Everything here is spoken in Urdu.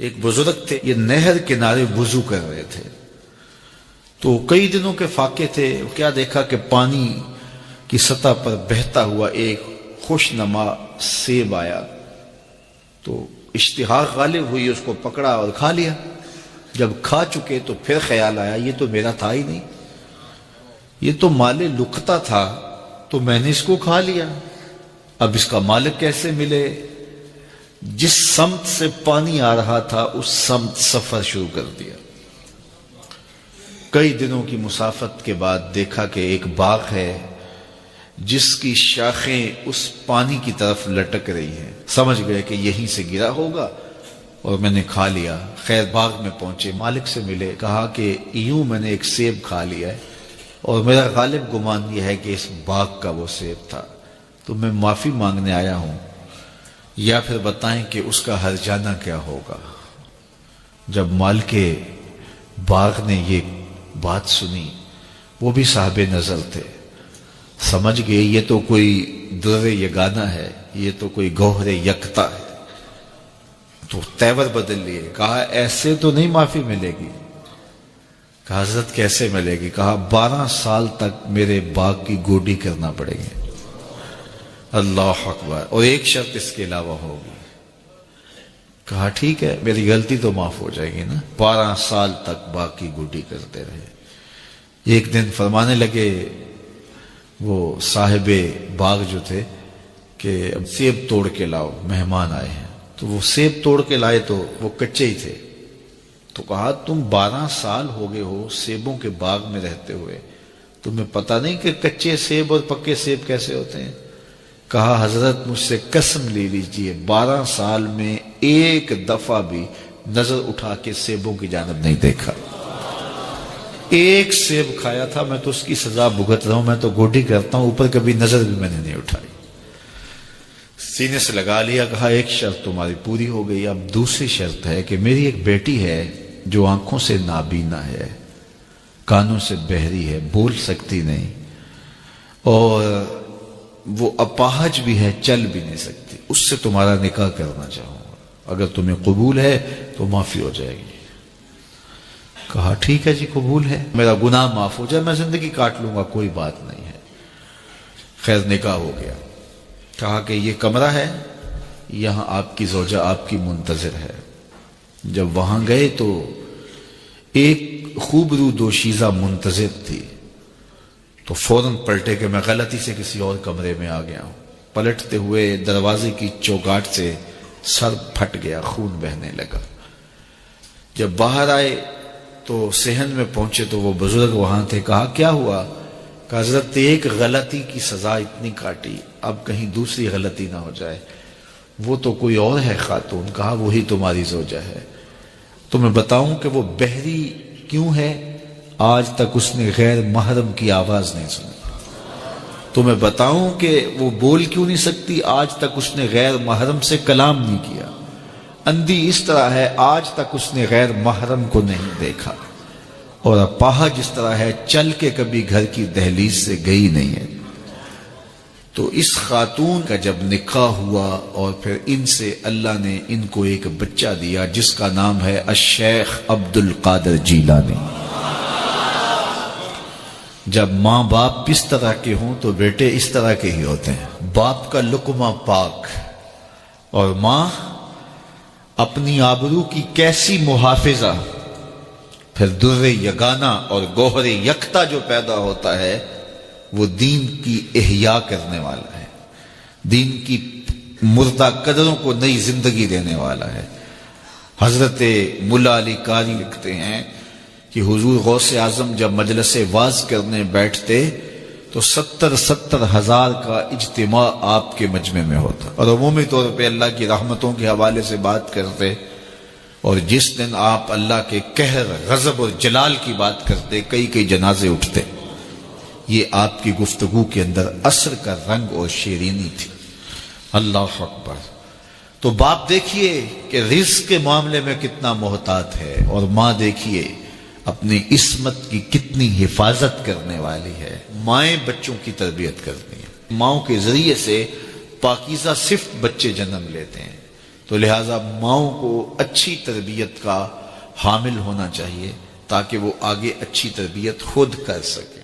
ایک بزرگ تھے، یہ نہر کنارے وضو کر رہے تھے، تو کئی دنوں کے فاقے تھے، کیا دیکھا کہ پانی کی سطح پر بہتا ہوا ایک خوش نما سیب آیا، تو اشتہا غالب ہوئی، اس کو پکڑا اور کھا لیا۔ جب کھا چکے تو پھر خیال آیا یہ تو میرا تھا ہی نہیں، یہ تو مال لقطہ تھا، تو میں نے اس کو کھا لیا، اب اس کا مالک کیسے ملے؟ جس سمت سے پانی آ رہا تھا اس سمت سفر شروع کر دیا۔ کئی دنوں کی مسافت کے بعد دیکھا کہ ایک باغ ہے جس کی شاخیں اس پانی کی طرف لٹک رہی ہیں، سمجھ گئے کہ یہیں سے گرا ہوگا اور میں نے کھا لیا۔ خیر باغ میں پہنچے، مالک سے ملے، کہا کہ یوں میں نے ایک سیب کھا لیا ہے اور میرا غالب گمان یہ ہے کہ اس باغ کا وہ سیب تھا، تو میں معافی مانگنے آیا ہوں، یا پھر بتائیں کہ اس کا ہرجانہ کیا ہوگا۔ جب مالک باغ نے یہ بات سنی، وہ بھی صاحب نظر تھے، سمجھ گئے یہ تو کوئی در یگانہ ہے، یہ تو کوئی گوہر یکتا ہے، تو تیور بدل لیے، کہا ایسے تو نہیں معافی ملے گی۔ کہا حضرت کیسے ملے گی؟ کہا 12 سال تک میرے باغ کی گوڈی کرنا پڑے گی۔ اللہ اکبر، اور ایک شرط اس کے علاوہ ہوگی۔ کہا ٹھیک ہے، میری غلطی تو معاف ہو جائے گی نا۔ 12 سال تک باغ کی گوڈی کرتے رہے۔ ایک دن فرمانے لگے وہ صاحب باغ جو تھے کہ اب سیب توڑ کے لاؤ، مہمان آئے ہیں، تو وہ سیب توڑ کے لائے تو وہ کچے ہی تھے، تو کہا تم 12 سال ہو گئے ہو سیبوں کے باغ میں رہتے ہوئے، تمہیں پتہ نہیں کہ کچے سیب اور پکے سیب کیسے ہوتے ہیں؟ کہا حضرت مجھ سے قسم لے لیجئے 12 سال میں ایک دفعہ بھی نظر اٹھا کے سیبوں کی جانب نہیں دیکھا، ایک سیب کھایا تھا، میں تو اس کی سزا بھگت رہا ہوں، میں تو گوڈی کرتا ہوں، اوپر کبھی نظر بھی میں نے نہیں اٹھائی۔ سینے سے لگا لیا، کہا ایک شرط تمہاری پوری ہو گئی، اب دوسری شرط ہے کہ میری ایک بیٹی ہے جو آنکھوں سے نابینا ہے، کانوں سے بہری ہے، بول سکتی نہیں، اور وہ اپاہج بھی ہے، چل بھی نہیں سکتی، اس سے تمہارا نکاح کرنا چاہوں گا، اگر تمہیں قبول ہے تو معافی ہو جائے گی۔ کہا ٹھیک ہے جی قبول ہے، میرا گناہ معاف ہو جائے، میں زندگی کاٹ لوں گا، کوئی بات نہیں ہے۔ خیر نکاح ہو گیا۔ کہا کہ یہ کمرہ ہے، یہاں آپ کی زوجہ آپ کی منتظر ہے۔ جب وہاں گئے تو ایک خوبرو دوشیزہ منتظر تھی، تو فوراً پلٹے کہ میں غلطی سے کسی اور کمرے میں آ گیا ہوں۔ پلٹتے ہوئے دروازے کی چوگاٹ سے سر پھٹ گیا، خون بہنے لگا۔ جب باہر آئے تو صحن میں پہنچے تو وہ بزرگ وہاں تھے۔ کہا کیا ہوا؟ کہ حضرت ایک غلطی کی سزا اتنی کاٹی، اب کہیں دوسری غلطی نہ ہو جائے، وہ تو کوئی اور ہے خاتون۔ کہا وہی تمہاری زوجہ ہے۔ تو میں بتاؤں کہ وہ بہری کیوں ہے؟ آج تک اس نے غیر محرم کی آواز نہیں سنی۔ تو میں بتاؤں کہ وہ بول کیوں نہیں سکتی؟ آج تک اس نے غیر محرم سے کلام نہیں کیا۔ اندھی اس طرح ہے، آج تک اس نے غیر محرم کو نہیں دیکھا، اور اپاہج اس طرح ہے، چل کے کبھی گھر کی دہلیز سے گئی نہیں ہے۔ تو اس خاتون کا جب نکاح ہوا اور پھر ان سے اللہ نے ان کو ایک بچہ دیا جس کا نام ہے الشیخ عبد القادر جیلانی۔ جب ماں باپ اس طرح کے ہوں تو بیٹے اس طرح کے ہی ہوتے ہیں، باپ کا لقمہ پاک، اور ماں اپنی آبرو کی کیسی محافظہ، پھر در یگانہ اور گوہر یکتا جو پیدا ہوتا ہے وہ دین کی احیاء کرنے والا ہے، دین کی مردہ قدروں کو نئی زندگی دینے والا ہے۔ حضرت ملا علی قاری لکھتے ہیں کہ حضور غوث اعظم جب مجلس واعظ کرنے بیٹھتے تو 70 ہزار کا اجتماع آپ کے مجمع میں ہوتا، اور عمومی طور پہ اللہ کی رحمتوں کے حوالے سے بات کرتے، اور جس دن آپ اللہ کے قہر، غضب اور جلال کی بات کرتے کئی جنازے اٹھتے۔ یہ آپ کی گفتگو کے اندر اثر کا رنگ اور شیرینی تھی۔ اللہ اکبر۔ تو باپ دیکھیے کہ رزق کے معاملے میں کتنا محتاط ہے، اور ماں دیکھیے اپنی عصمت کی کتنی حفاظت کرنے والی ہے۔ مائیں بچوں کی تربیت کرتی ہیں، ماؤں کے ذریعے سے پاکیزہ صفت بچے جنم لیتے ہیں۔ تو تو لہٰذا ماؤں کو اچھی تربیت کا حامل ہونا چاہیے تاکہ وہ آگے اچھی تربیت خود کر سکے۔